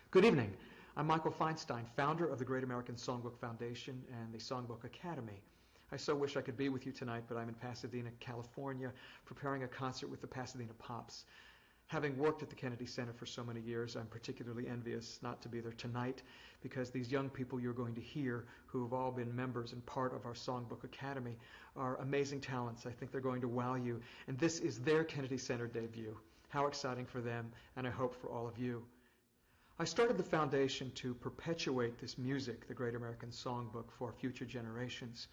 Good evening. I'm Michael Feinstein, founder of the Great American Songbook Foundation and the Songbook Academy. I so wish I could be with you tonight, but I'm in Pasadena, California, preparing a concert with the Pasadena Pops. Having worked at the Kennedy Center for so many years, I'm particularly envious not to be there tonight, because these young people you're going to hear, who have all been members and part of our Songbook Academy, are amazing talents. I think they're going to wow you. And this is their Kennedy Center debut. How exciting for them, and I hope for all of you. I started the foundation to perpetuate this music, the Great American Songbook, for future generations.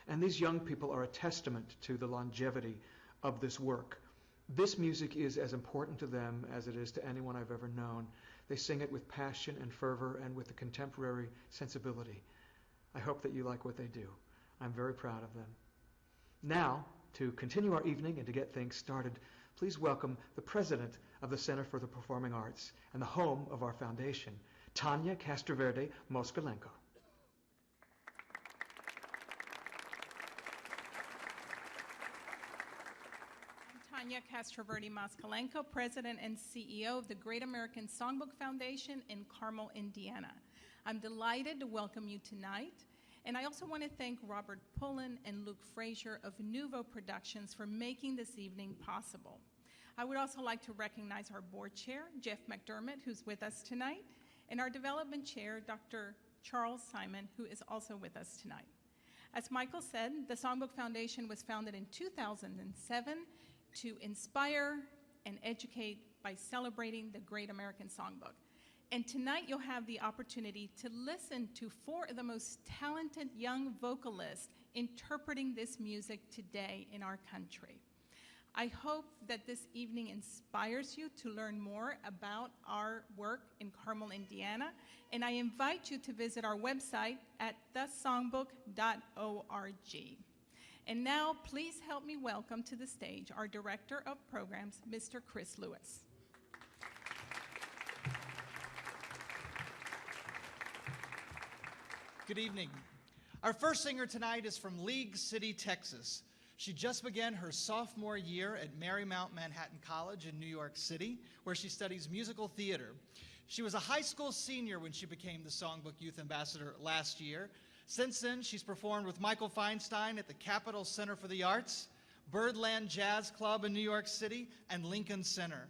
And these young people are a testament to the longevity of this work. This music is as important to them as it is to anyone I've ever known. They sing it with passion and fervor and with a contemporary sensibility. I hope that you like what they do. I'm very proud of them. Now, to continue our evening and to get things started, please welcome the president of the Center for the Performing Arts and the home of our foundation, Tanya Castroverde Moskalenko. Tanya Castroverde Moskalenko, President and CEO of the Great American Songbook Foundation in Carmel, Indiana. I'm delighted to welcome you tonight, and I also want to thank Robert Pullen and Luke Frazier of Nuvo Productions for making this evening possible. I would also like to recognize our board chair, Jeff McDermott, who's with us tonight, and our development chair, Dr. Charles Simon, who is also with us tonight. As Michael said, the Songbook Foundation was founded in 2007 to inspire and educate by celebrating the Great American Songbook. And tonight you'll have the opportunity to listen to four of the most talented young vocalists interpreting this music today in our country. I hope that this evening inspires you to learn more about our work in Carmel, Indiana, and I invite you to visit our website at thesongbook.org. And now, please help me welcome to the stage our Director of Programs, Mr. Chris Lewis. Good evening. Our first singer tonight is from League City, Texas. She just began her sophomore year at Marymount Manhattan College in New York City, where she studies musical theater. She was a high school senior when she became the Songbook Youth Ambassador last year. Since then, she's performed with Michael Feinstein at the Capitol Center for the Arts, Birdland Jazz Club in New York City, and Lincoln Center.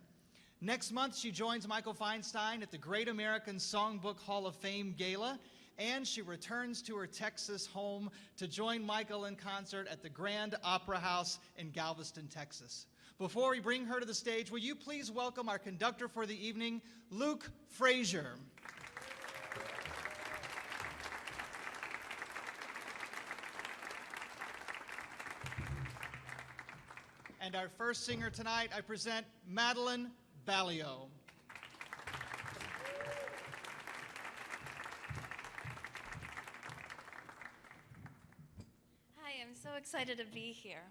Next month, she joins Michael Feinstein at the Great American Songbook Hall of Fame Gala, and she returns to her Texas home to join Michael in concert at the Grand Opera House in Galveston, Texas. Before we bring her to the stage, will you please welcome our conductor for the evening, Luke Frazier. And our first singer tonight, I present Maddie Baillio. Hi, I'm so excited to be here.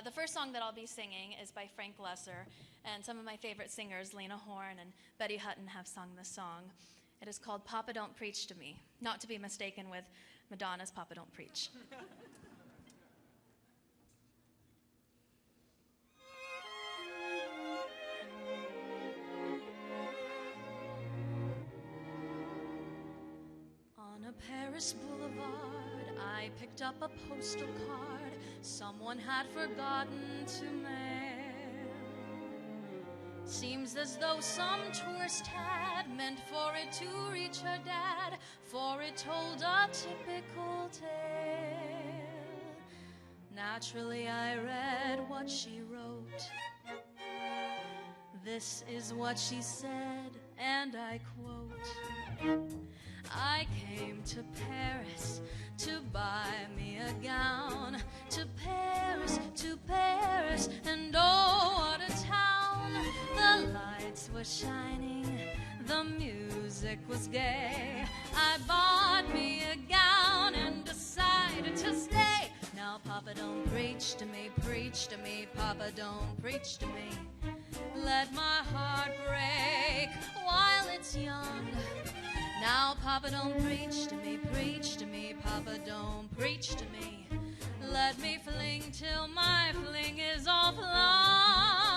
The first song that I'll be singing is by Frank Lesser, and some of my favorite singers, Lena Horne and Betty Hutton, have sung this song. It is called Papa Don't Preach to Me, not to be mistaken with Madonna's Papa Don't Preach. On a Paris boulevard, I picked up a postal card someone had forgotten to mail. Seems as though some tourist had meant for it to reach her dad, for it told a typical tale. Naturally, I read what she wrote. This is what she said, and I quote, I came to Paris to buy me a gown, to Paris, and oh, what a town. The lights were shining, the music was gay. I bought me a gown and decided to stay. Now, Papa, don't preach to me, Papa, don't preach to me. Let my heart break while it's young. Now, Papa, don't preach to me, Papa, don't preach to me. Let me fling till my fling is all flung.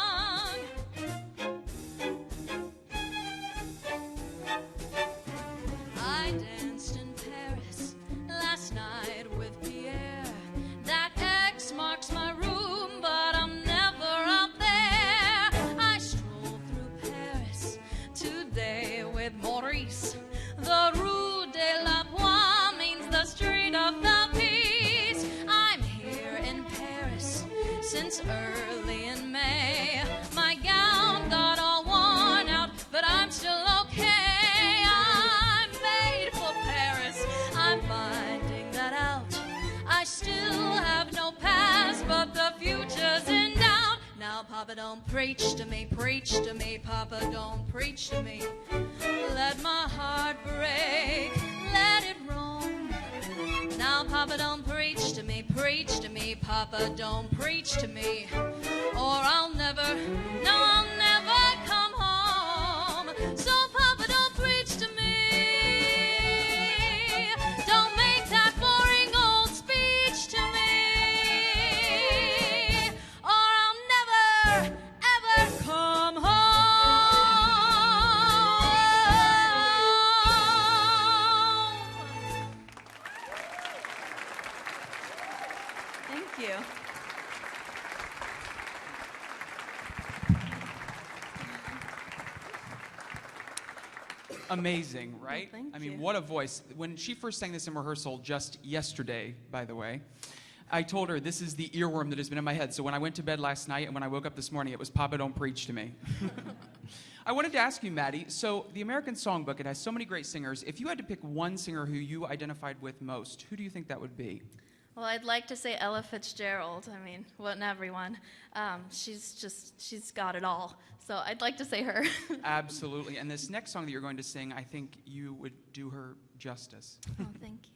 since early in May. My gown got all worn out, but I'm still okay. I'm made for Paris, I'm finding that out. I still have no past, but the future's in doubt. Now, Papa, don't preach to me, Papa, don't preach to me. Let my heart break, let it roam. Now, Papa, don't preach to me, Papa, don't preach to me. Or I'll never, no, I'll never come home. So, Papa, don't preach to me. Don't make that boring old speech to me. Or I'll never, ever come home. Thank you. Amazing, right? Well, thank I mean, you. what a voice. When she first sang this in rehearsal just yesterday, by the way, I told her this is the earworm that has been in my head. So when I went to bed last night and when I woke up this morning, it was Papa, don't preach to me. I wanted to ask you, Maddie, so the American Songbook, it has so many great singers. If you had to pick one singer who you identified with most, who do you think that would be? Well, I'd like to say Ella Fitzgerald. I mean, wouldn't everyone? She's got it all. So I'd like to say her. Absolutely. And this next song that you're going to sing, I think you would do her justice. Oh, thank you.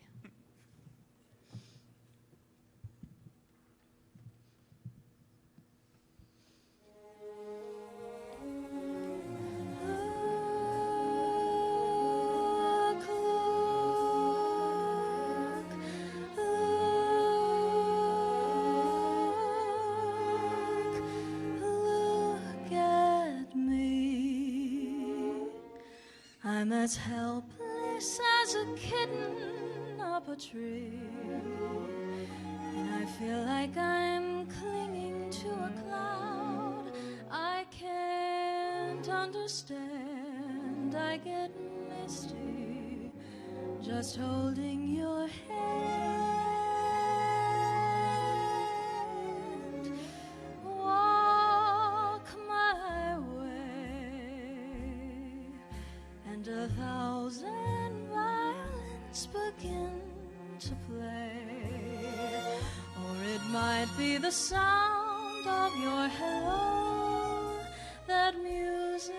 Look at me. I'm as helpless as a kitten up a tree, and I feel like I'm clinging to a cloud. I can't understand, I get misty just holding your hand. Walk my way, and 1,000 violins begin to play. Or it might be the sound of your hello, that music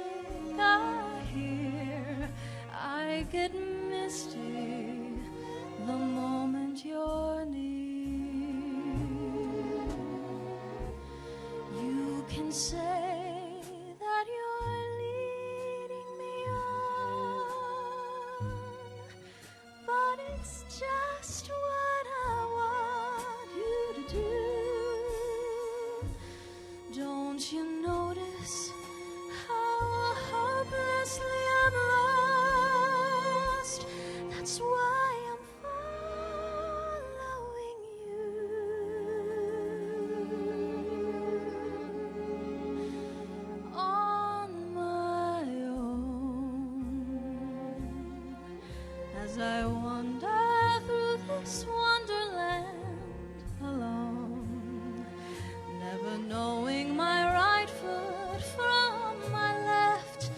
I hear. I get misty the moment you're near. You can say that you're leading me on, but it's just what I want you to do. Don't you notice how hopelessly I'm lost? That's why I'm following you. On my own, as I wander through this wonderland alone, never knowing my right foot from my left,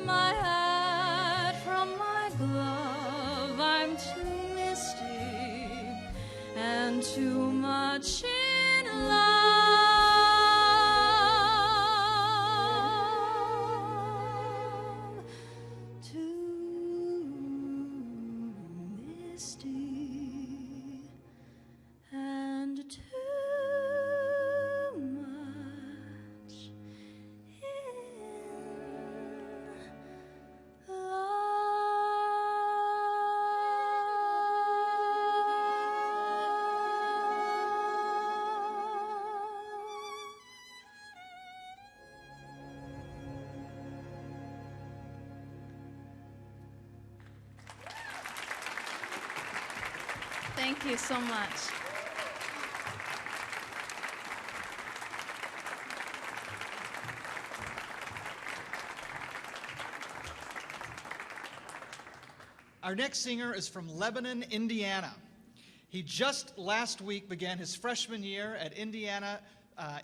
my hat from my glove. I'm too misty and too much in love, too misty and too much in love. Thank you so much. Our next singer is from Lebanon, Indiana. He just last week began his freshman year at Indiana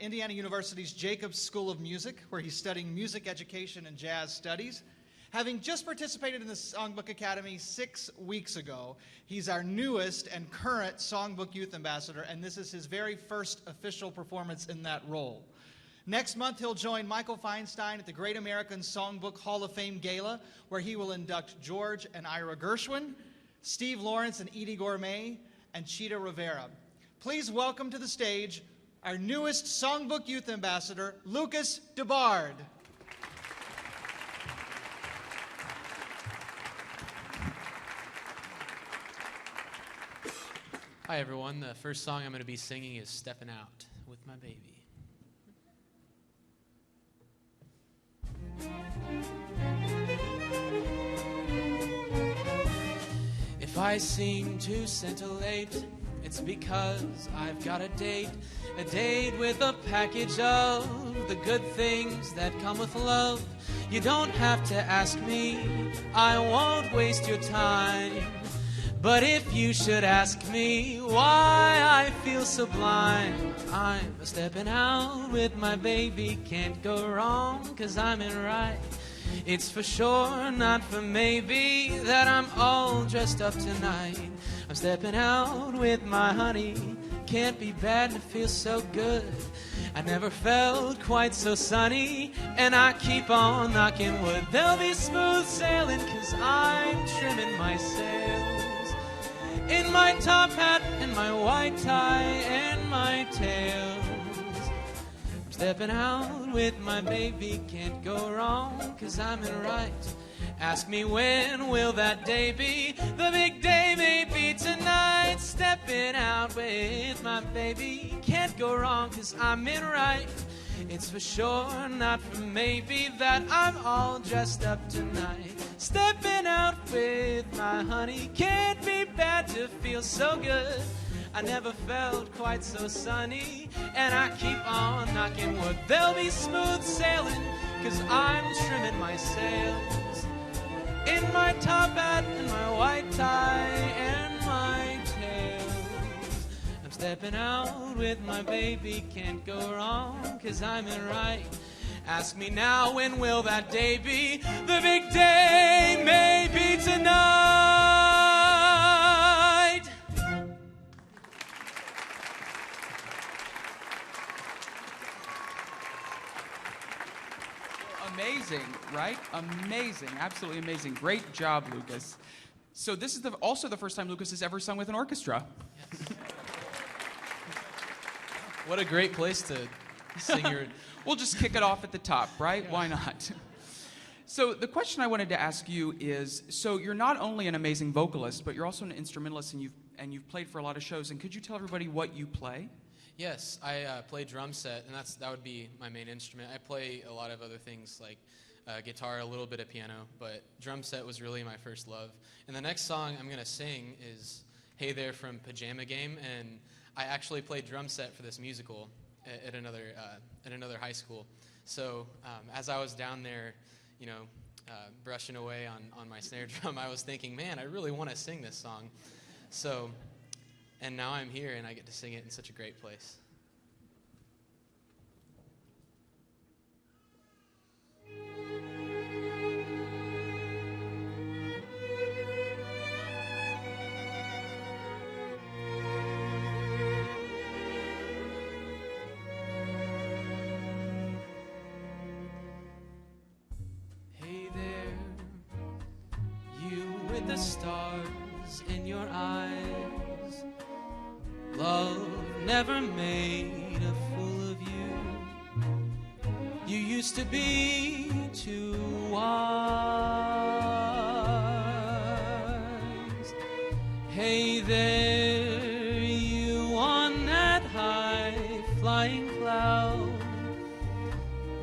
Indiana University's Jacobs School of Music, where he's studying music education and jazz studies. Having just participated in the Songbook Academy 6 weeks ago, he's our newest and current Songbook Youth Ambassador, and this is his very first official performance in that role. Next month, he'll join Michael Feinstein at the Great American Songbook Hall of Fame Gala, where he will induct George and Ira Gershwin, Steve Lawrence and Edie Gourmet, and Chita Rivera. Please welcome to the stage our newest Songbook Youth Ambassador, Lucas Debard. Hi everyone, the first song I'm going to be singing is Steppin' Out with My Baby. If I seem to scintillate, it's because I've got a date with a package of the good things that come with love. You don't have to ask me, I won't waste your time. But if you should ask me why I feel so blind, I'm stepping out with my baby. Can't go wrong, 'cause I'm in right. It's for sure, not for maybe, that I'm all dressed up tonight. I'm stepping out with my honey. Can't be bad to feel so good. I never felt quite so sunny, and I keep on knocking wood. There'll be smooth sailing, 'cause I'm trimming my sails in my top hat and my white tie and my tails. I'm stepping out with my baby. Can't go wrong, 'cause I'm in right. Ask me when will that day be? The big day may be tonight. Stepping out with my baby. Can't go wrong, 'cause I'm in right. It's for sure, not for maybe, that I'm all dressed up tonight. Stepping out with my honey. Can't be bad to feel so good. I never felt quite so sunny, and I keep on knocking wood. There'll be smooth sailing, 'cause I'm trimming my sails in my top hat and my white tie and my tails. I'm stepping out with my baby. Can't go wrong, 'cause I'm in right. Ask me now, when will that day be? The big day may be tonight. Amazing, right? Amazing, absolutely amazing. Great job, Lucas. So this is also the first time Lucas has ever sung with an orchestra. Yes. What a great place to sing your... We'll just kick it off at the top, right? Yeah. Why not? So the question I wanted to ask you is, so you're not only an amazing vocalist, but you're also an instrumentalist, and you've played for a lot of shows. And could you tell everybody what you play? Yes, I play drum set, and that would be my main instrument. I play a lot of other things like guitar, a little bit of piano, but drum set was really my first love. And the next song I'm going to sing is Hey There from Pajama Game, and I actually played drum set for this musical at another high school. So as I was down there, brushing away on my snare drum, I was thinking, man, I really want to sing this song. So, and now I'm here and I get to sing it in such a great place. The stars in your eyes, love never made a fool of you. You used to be too wise. Hey there, you on that high flying cloud,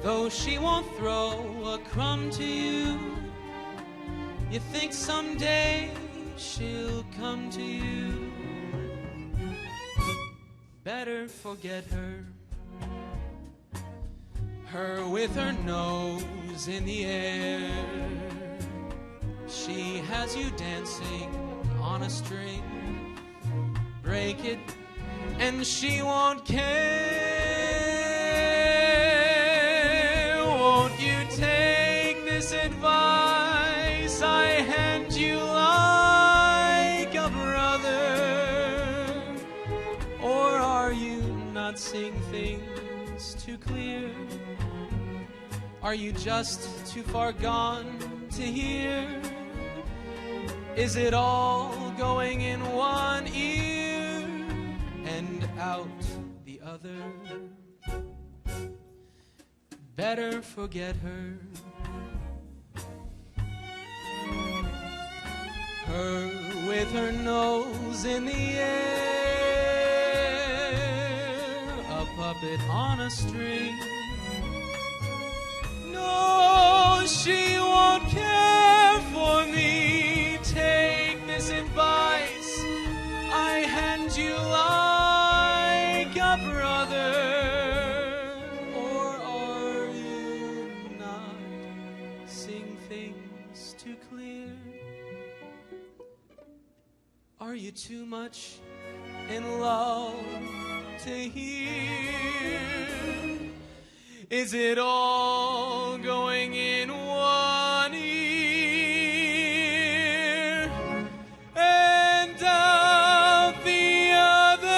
though she won't throw a crumb to you, you think someday she'll come to you. Better forget her. Her with her nose in the air. She has you dancing on a string. Break it and she won't care. not sing things too clear? Are you just too far gone to hear? Is it all going in one ear and out the other? Better forget her. Her with her nose in the air, a puppet on a string. No, she won't care for me. Take this advice I hand you like a brother. Or are you not seeing things too clear? Are you too much in love to hear? Is it all going in one ear and out the other?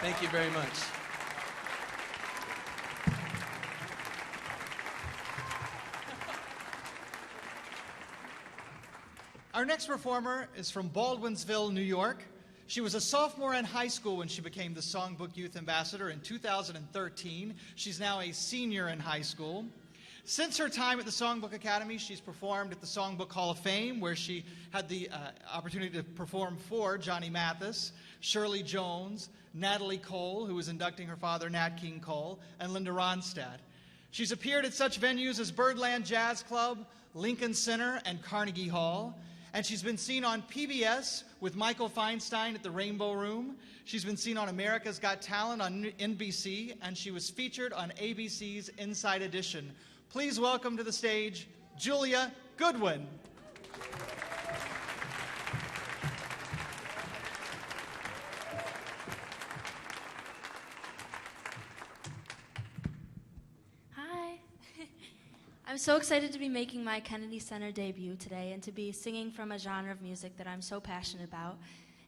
Thank you very much. Our next performer is from Baldwinsville, New York. She was a sophomore in high school when she became the Songbook Youth Ambassador in 2013. She's now a senior in high school. Since her time at the Songbook Academy, she's performed at the Songbook Hall of Fame, where she had the opportunity to perform for Johnny Mathis, Shirley Jones, Natalie Cole, who was inducting her father, Nat King Cole, and Linda Ronstadt. She's appeared at such venues as Birdland Jazz Club, Lincoln Center, and Carnegie Hall. And she's been seen on PBS with Michael Feinstein at the Rainbow Room. She's been seen on America's Got Talent on NBC, and she was featured on ABC's Inside Edition. Please welcome to the stage, Julia Goodwin. I'm so excited to be making my Kennedy Center debut today and to be singing from a genre of music that I'm so passionate about.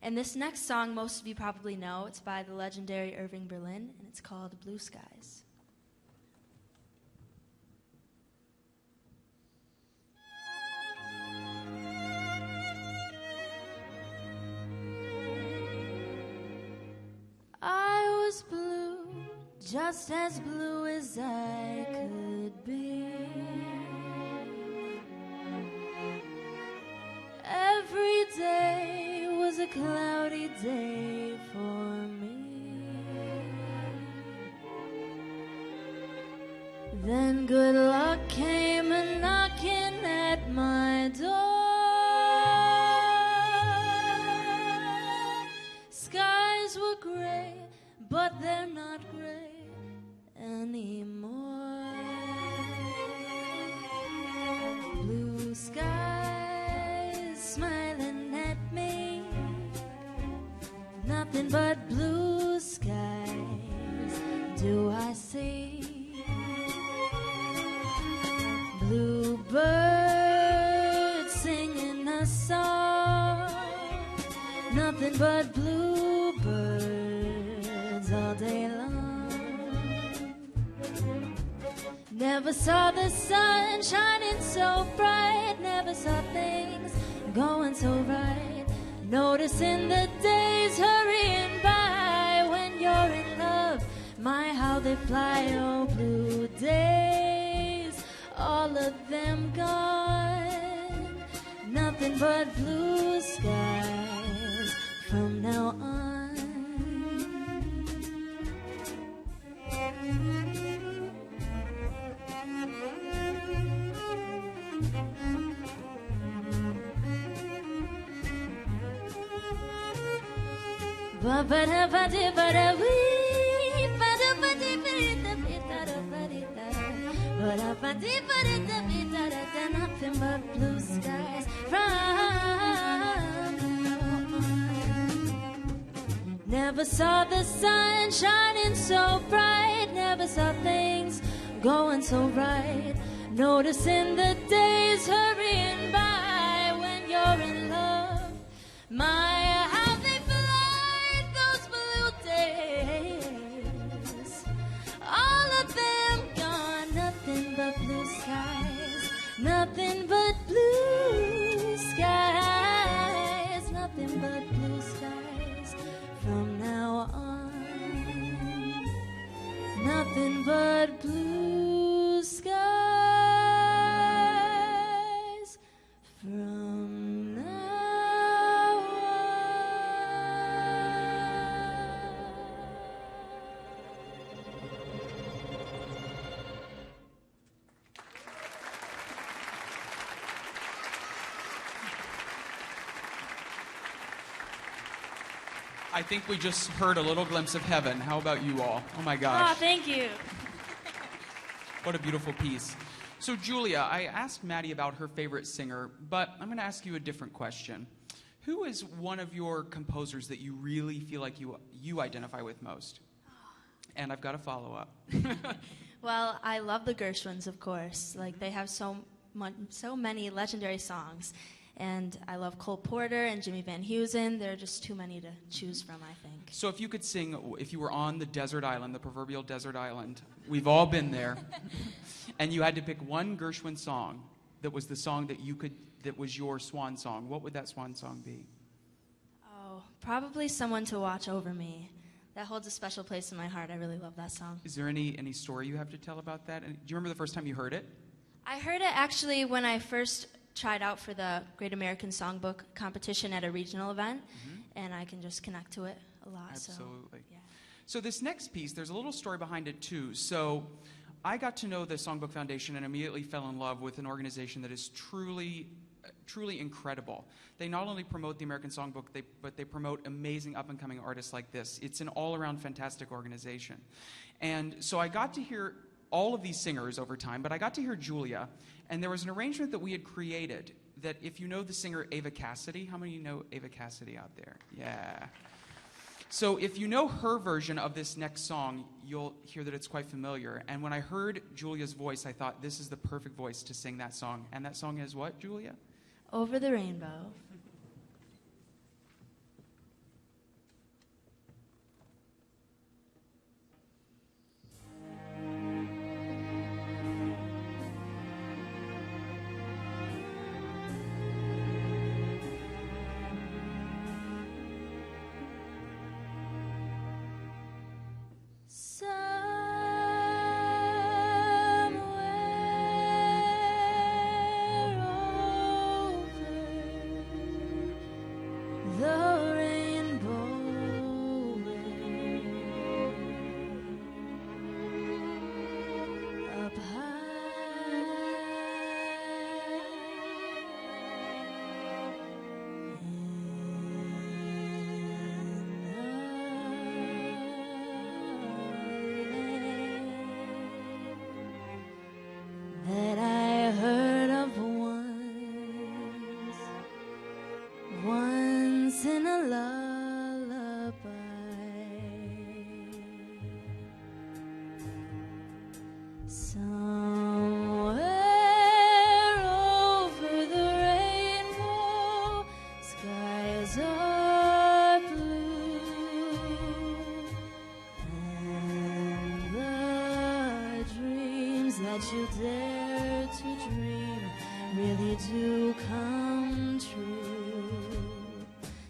And this next song, most of you probably know, it's by the legendary Irving Berlin, and it's called Blue Skies. I was blue, just as blue as I could be. Every day was a cloudy day for me. Then good luck came a knocking at my door. Skies were gray, but they're not gray anymore. Blue skies smiling at me, nothing but blue skies do I see. Blue birds singing a song, nothing but blue birds all day long. Never saw the sun shining so bright, never saw things going so right. Noticing the days hurrying by when you're in love, my how they fly. Oh, blue days, all of them gone, nothing but blue skies from now on. Nothing but blue skies from now on. Never saw the sun shining so bright, never never saw things going so right. Noticing the days hurrying by when you're in love. My, how they fly, those blue days. All of them gone, nothing but blue skies. Nothing but blue skies. Nothing but blue skies from now on. Nothing but blue skies from now I think we just heard a little glimpse of heaven. How about you all? Oh my gosh. Oh, thank you. What a beautiful piece. So Julia, I asked Maddie about her favorite singer, but I'm going to ask you a different question. Who is one of your composers that you really feel like you identify with most? And I've got a follow-up. Well, I love the Gershwins, of course. Like, they have so many legendary songs. And I love Cole Porter and Jimmy Van Heusen. There are just too many to choose from, I think. So if you could sing, if you were on the desert island, the proverbial desert island, we've all been there, and you had to pick one Gershwin song that was the song that was your swan song, what would that swan song be? Oh, probably Someone to Watch Over Me. That holds a special place in my heart. I really love that song. Is there any story you have to tell about that? And do you remember the first time you heard it? I heard it actually when I first tried out for the Great American Songbook competition at a regional event, and I can just connect to it a lot. Absolutely. So, yeah. So this next piece, there's a little story behind it too. So I got to know the Songbook Foundation and immediately fell in love with an organization that is truly incredible. They not only promote the American Songbook, but they promote amazing up-and-coming artists like this. It's an all-around fantastic organization. And so I got to hear all of these singers over time, but I got to hear Julia, and there was an arrangement that we had created that if you know the singer Ava Cassidy, how many of you know Ava Cassidy out there? Yeah. So if you know her version of this next song, you'll hear that it's quite familiar. And when I heard Julia's voice, I thought this is the perfect voice to sing that song. And that song is what, Julia? Over the Rainbow. That I heard of once in a lullaby. Somewhere over the rainbow, skies are blue, and the dreams that you dare to dream really do come true.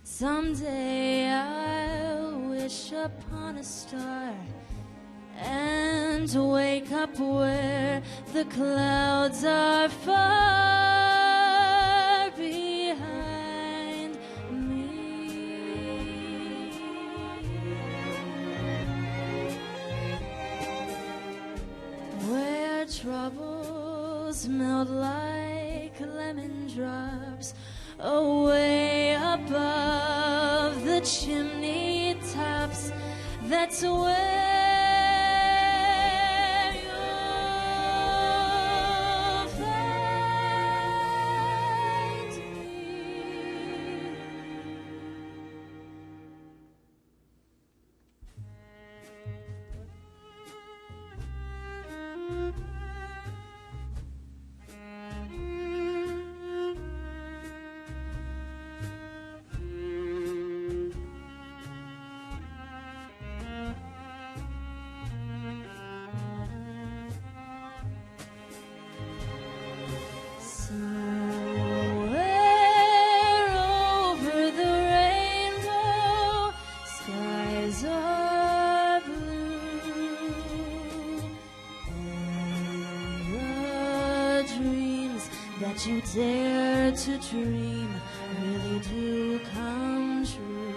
Someday I'll wish upon a star and wake up where the clouds are far behind me. Where troubles melt like lemon drops away above the chimney tops. That's where you'll find me. that you dare to dream really do come true.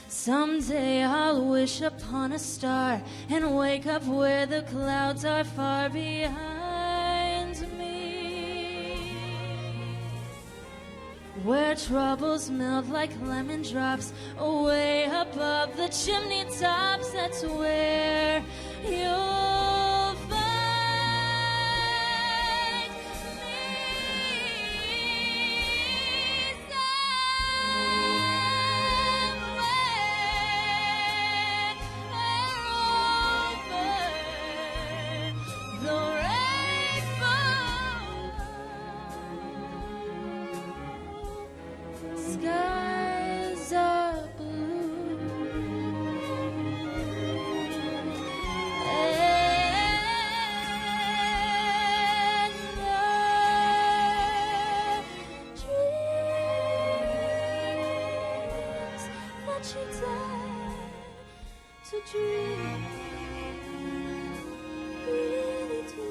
Someday I'll wish upon a star and wake up where the clouds are far behind me, where troubles melt like lemon drops away above the chimney tops. That's where you'll find me somewhere over the rainbow. Skies are blue and the dreams that you dare to dream really do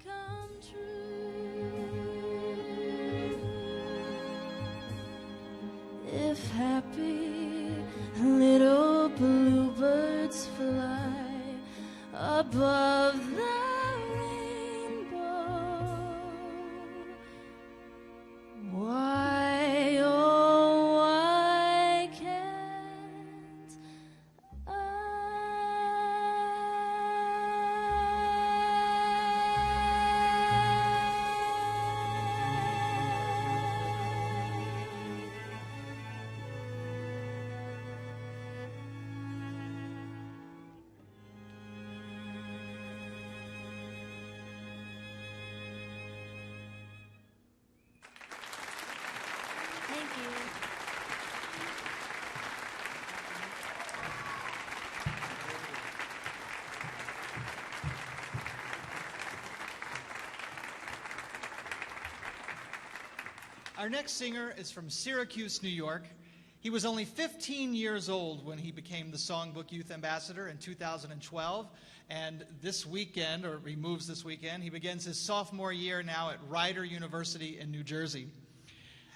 come true. If happy little bluebirds fly above the rainbow, why, oh, why can't Thank you. Our next singer is from Syracuse, New York. He was only 15 years old when he became the Songbook Youth Ambassador in 2012. And this weekend, or he moves this weekend, he begins his sophomore year now at Rider University in New Jersey.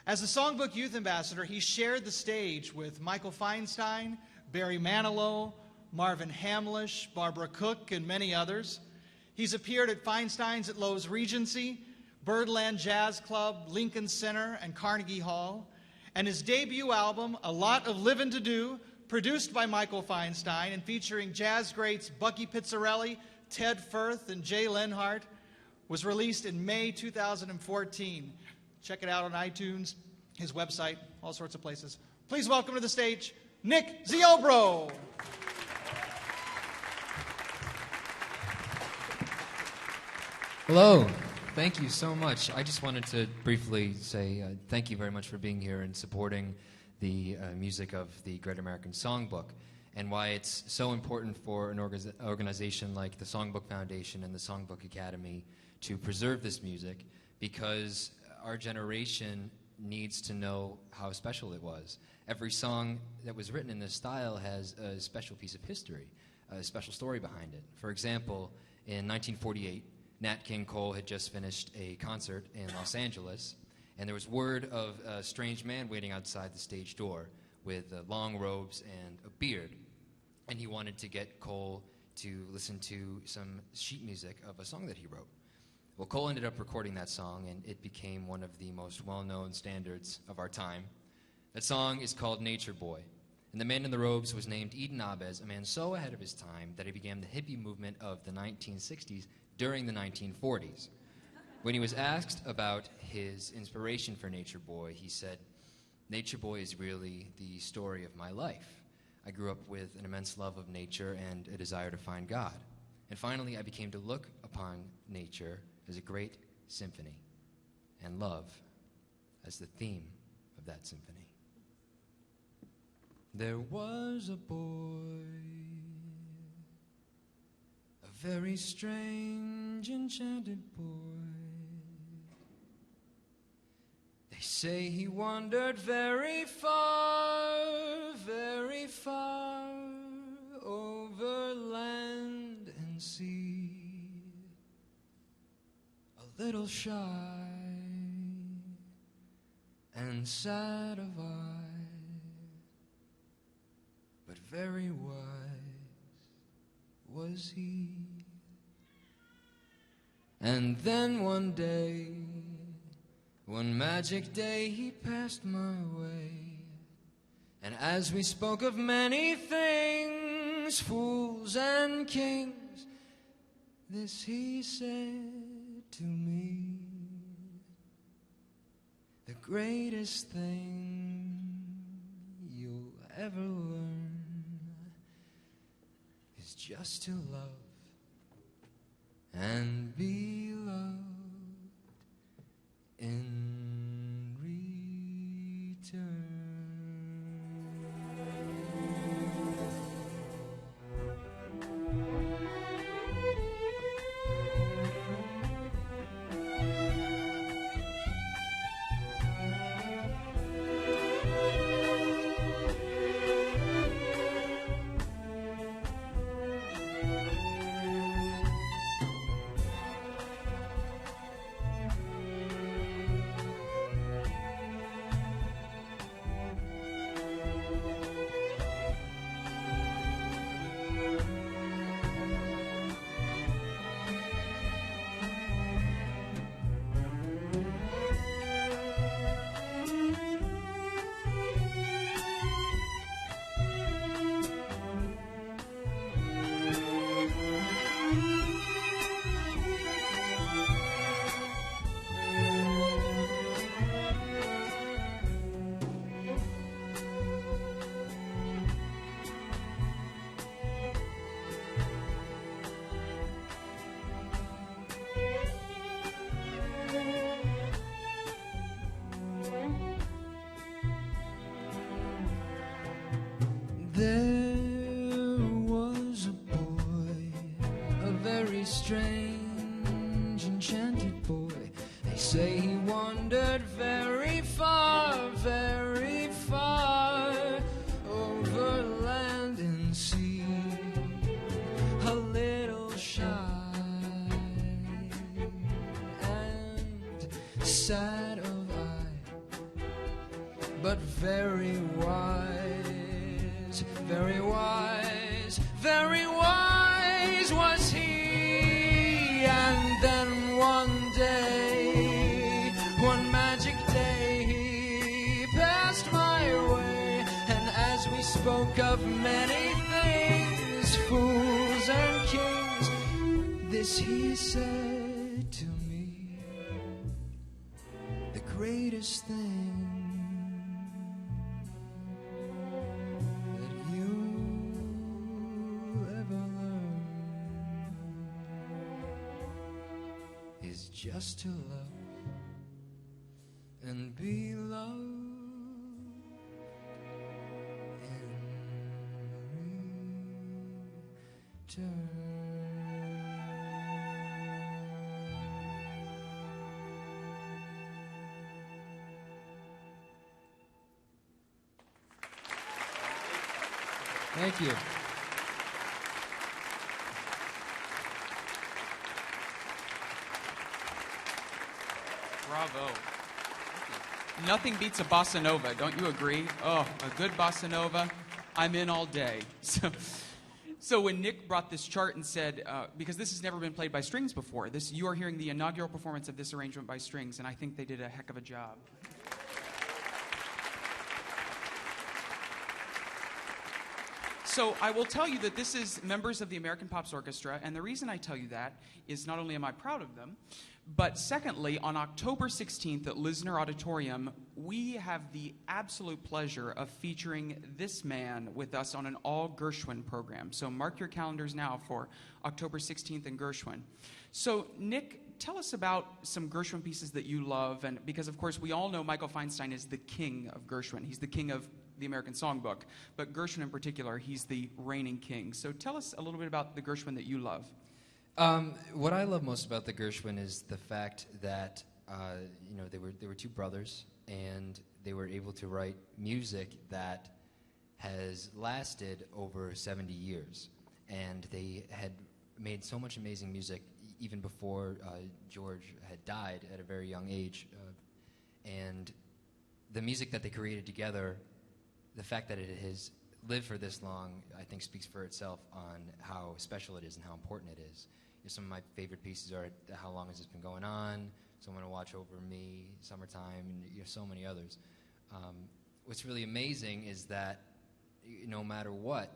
As the Songbook Youth Ambassador, he shared the stage with Michael Feinstein, Barry Manilow, Marvin Hamlish, Barbara Cook, and many others. He's appeared at Feinstein's at Lowe's Regency, Birdland Jazz Club, Lincoln Center, and Carnegie Hall. And his debut album, A Lot of Livin' to Do, produced by Michael Feinstein and featuring jazz greats Bucky Pizzarelli, Ted Firth, and Jay Lenhart, was released in May 2014. Check it out on iTunes, his website, all sorts of places. Please welcome to the stage, Nick Ziobro. Hello. Thank you so much. I just wanted to briefly say thank you very much for being here and supporting the music of the Great American Songbook, and why it's so important for an organization like the Songbook Foundation and the Songbook Academy to preserve this music, because our generation needs to know how special it was. Every song that was written in this style has a special piece of history, a special story behind it. For example, in 1948, Nat King Cole had just finished a concert in Los Angeles, and there was word of a strange man waiting outside the stage door with long robes and a beard. And he wanted to get Cole to listen to some sheet music of a song that he wrote. Well, Cole ended up recording that song, and it became one of the most well-known standards of our time. That song is called Nature Boy. And the man in the robes was named Eden Abes, a man so ahead of his time that he began the hippie movement of the 1960s during the 1940s. When he was asked about his inspiration for Nature Boy, he said, "Nature Boy is really the story of my life. I grew up with an immense love of nature and a desire to find God. And finally, I became to look upon nature as a great symphony, and love as the theme of that symphony." There was a boy, a very strange, enchanted boy. They say he wandered very far over land and sea. A little shy and sad of eye, but very wise was he. And then one day, one magic day, he passed my way, and as we spoke of many things, fools and kings, this he said to me: the greatest thing you'll ever learn is just to love and be loved in return. There was a boy, a very strange, enchanted boy. They say he wandered very far over land and sea, a little shy and sad of eye, but very wise, very wise, very wise was he. And then one day, one magic day, he passed my way, and as we spoke of many things, fools and kings, this he said to me: the greatest thing just to love and be loved in return. Thank you. Bravo. Nothing beats a bossa nova, don't you agree? Oh, a good bossa nova, I'm in all day. So when Nick brought this chart and said, because this has never been played by strings before, you are hearing the inaugural performance of this arrangement by strings, and I think they did a heck of a job. So I will tell you that this is members of the American Pops Orchestra, and the reason I tell you that is not only am I proud of them, but secondly, on October 16th at Lisner Auditorium, we have the absolute pleasure of featuring this man with us on an all-Gershwin program. So mark your calendars now for October 16th in Gershwin. So Nick, tell us about some Gershwin pieces that you love, and because of course we all know Michael Feinstein is the king of Gershwin. He's the king of the American Songbook, but Gershwin in particular, he's the reigning king. So tell us a little bit about the Gershwin that you love. What I love most about the Gershwin is the fact that they were two brothers, and they were able to write music that has lasted over 70 years, and they had made so much amazing music. even before George had died at a very young age. And the music that they created together, the fact that it has lived for this long, I think speaks for itself on how special it is and how important it is. Some of my favorite pieces are How Long Has This Been Going On, Someone to Watch Over Me, Summertime, and so many others. What's really amazing is that no matter what,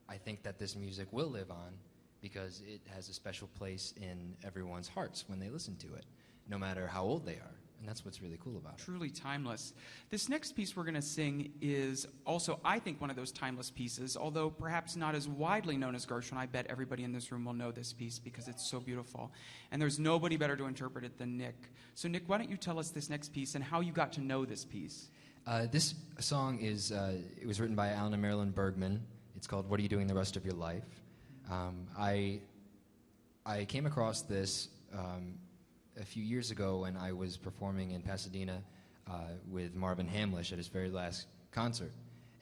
I think that this music will live on because it has a special place in everyone's hearts when they listen to it, no matter how old they are. And that's what's really cool about it. Truly timeless. This next piece we're going to sing is also, I think, one of those timeless pieces, although perhaps not as widely known as Gershwin. I bet everybody in this room will know this piece because it's so beautiful. And there's nobody better to interpret it than Nick. So, Nick, why don't you tell us this next piece and how you got to know this piece? This song is, it was written by Alan and Marilyn Bergman. It's called What Are You Doing the Rest of Your Life? I came across this a few years ago when I was performing in Pasadena with Marvin Hamlish at his very last concert.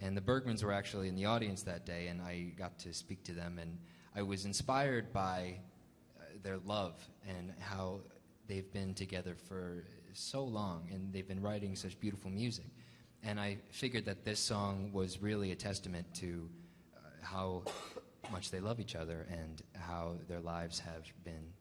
And the Bergmans were actually in the audience that day, and I got to speak to them, and I was inspired by their love and how they've been together for so long, and they've been writing such beautiful music. And I figured that this song was really a testament to how much they love each other and how their lives have been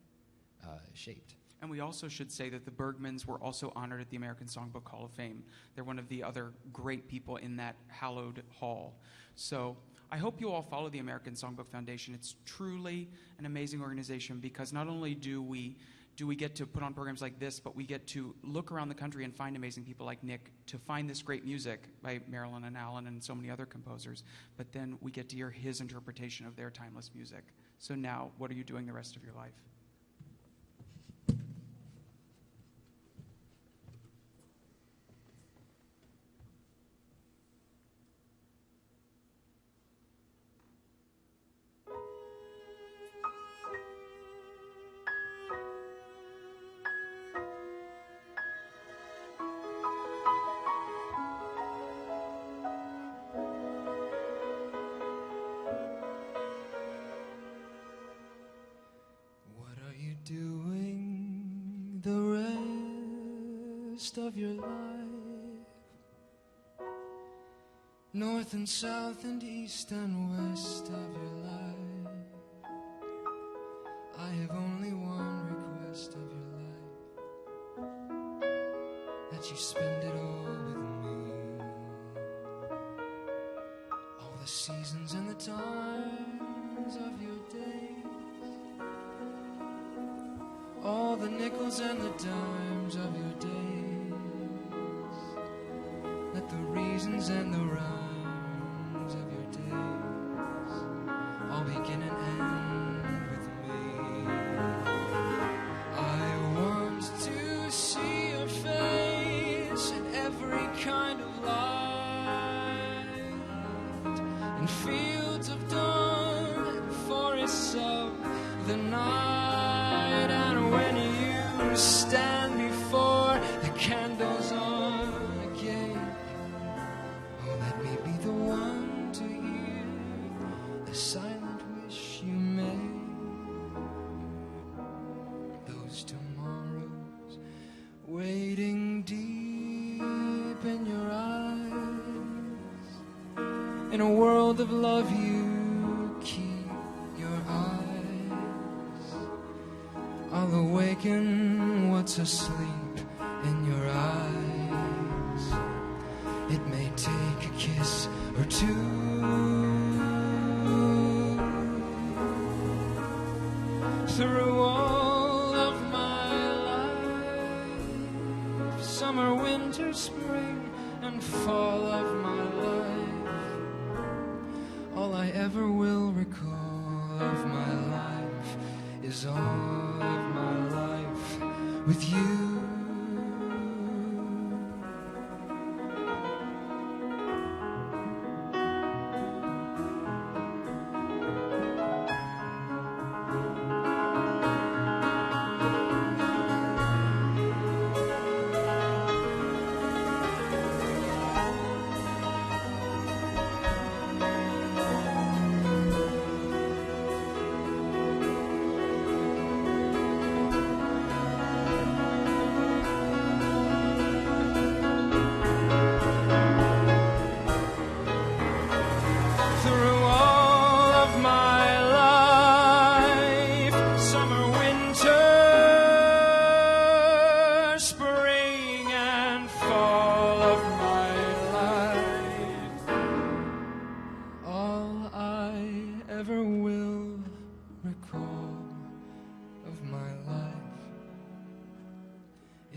shaped. And we also should say that the Bergmans were also honored at the American Songbook Hall of Fame. They're one of the other great people in that hallowed hall. So I hope you all follow the American Songbook Foundation. It's truly an amazing organization because not only do we get to put on programs like this, but we get to look around the country and find amazing people like Nick to find this great music by Marilyn and Alan and so many other composers. But then we get to hear his interpretation of their timeless music. So now, what are you doing the rest of your life? Of your life, north and south and east and west of your life. I have only one request of your life, that you spend it all with me, all the seasons and the times of your days, all the nickels and the dimes of your days. Let the reasons and the rhymes of your days all begin and end with me. I want to see your face in every kind of light, in fields of dawn and forests of the night. And when you stand before the candles on the gate, let me be the one to hear the silent wish you made. Those tomorrows waiting deep in your eyes. In a world of love you keep your eyes. I'll awaken what's asleep in your eyes. It may take a kiss or two, through all of my life, summer, winter, spring, and fall of my life. All I ever will recall of my life is all of my life with you.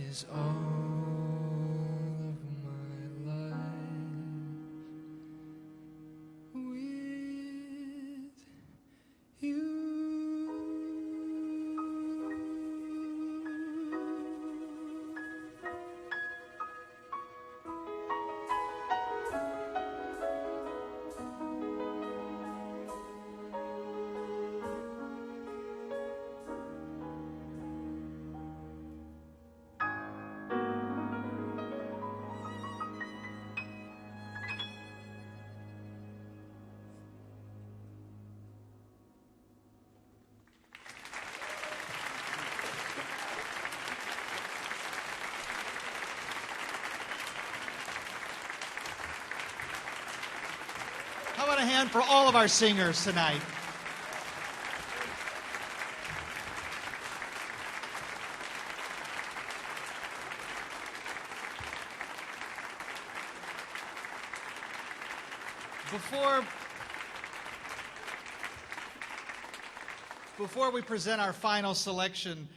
is all my life with you. How about a hand for all of our singers tonight? Before we present our final selection,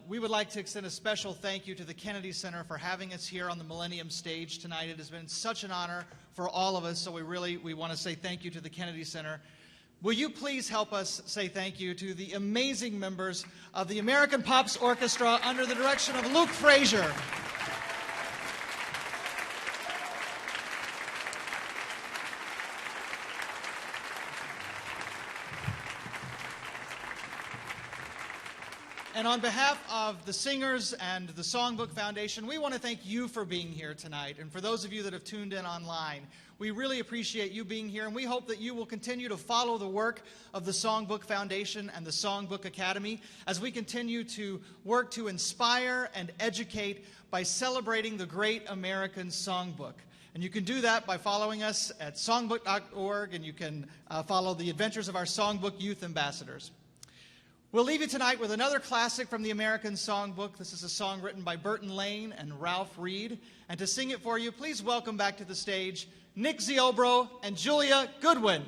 we would like to extend a special thank you to the Kennedy Center for having us here on the Millennium stage tonight. It has been such an honor for all of us, so we want to say thank you to the Kennedy Center. Will you please help us say thank you to the amazing members of the American Pops Orchestra under the direction of Luke Frazier. And on behalf of the singers and the Songbook Foundation, we want to thank you for being here tonight. And for those of you that have tuned in online, we really appreciate you being here, and we hope that you will continue to follow the work of the Songbook Foundation and the Songbook Academy as we continue to work to inspire and educate by celebrating the great American songbook. And you can do that by following us at songbook.org, and you can follow the adventures of our Songbook Youth Ambassadors. We'll leave you tonight with another classic from the American Songbook. This is a song written by Burton Lane and Ralph Reed. And to sing it for you, please welcome back to the stage Nick Ziobro and Julia Goodwin.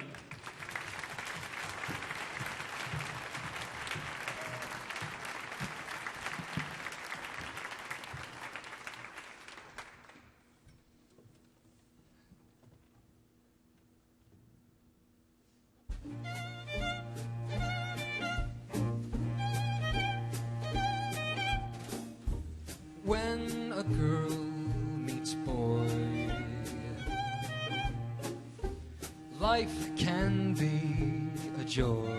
When a girl meets boy, life can be a joy.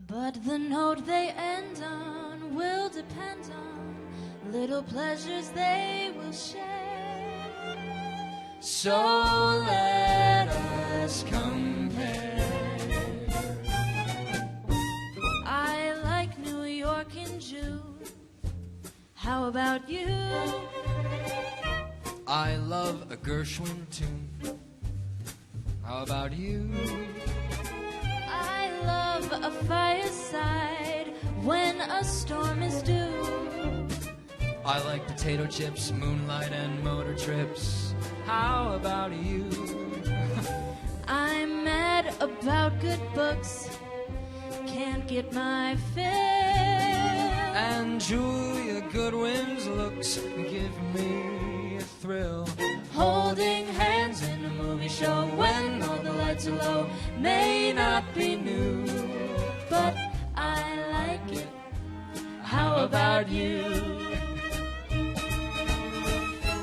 But the note they end on will depend on little pleasures they will share. So let us compare. I like New York in June. How about you? I love a Gershwin tune. How about you? I love a fireside when a storm is due. I like potato chips, moonlight, and motor trips. How about you? I'm mad about good books. Can't get my fill. And Julia Goodwin's looks give me a thrill. Holding hands in a movie show when all the lights are low may not be new, but I like it. How about you?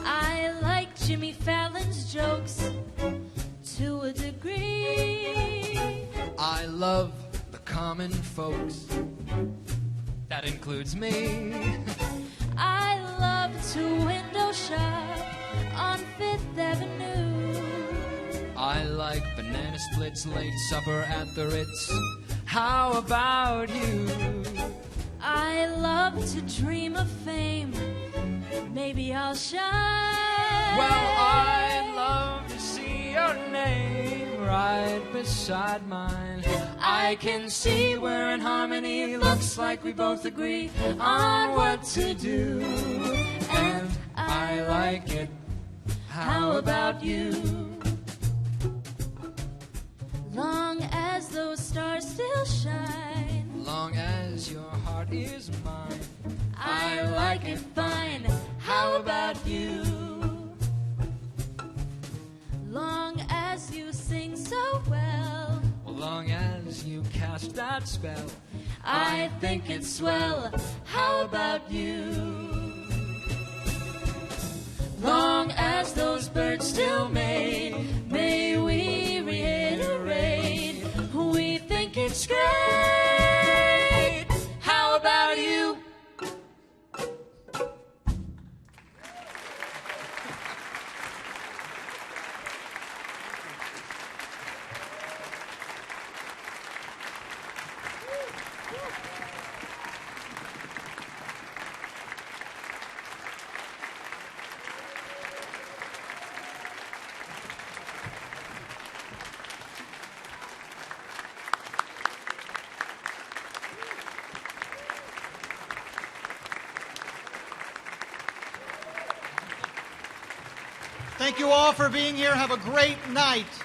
I like Jimmy Fallon's jokes to a degree. I love the common folks. That includes me. I love to window shop on Fifth Avenue. I like banana splits, late supper at the Ritz. How about you? I love to dream of fame. Maybe I'll shine. Well, I'd love to see your name right beside mine. I can see we're in harmony. Looks like we both agree on what to do. And I like it. How about you? Long as those stars still shine. Long as your heart is mine. I like it fine. How about you? Long as you sing so well, Long as you cast that spell, I think it's swell. How about you? Long as those birds still may we reiterate, we think it's great. How about you? Thank you all for being here. Have a great night.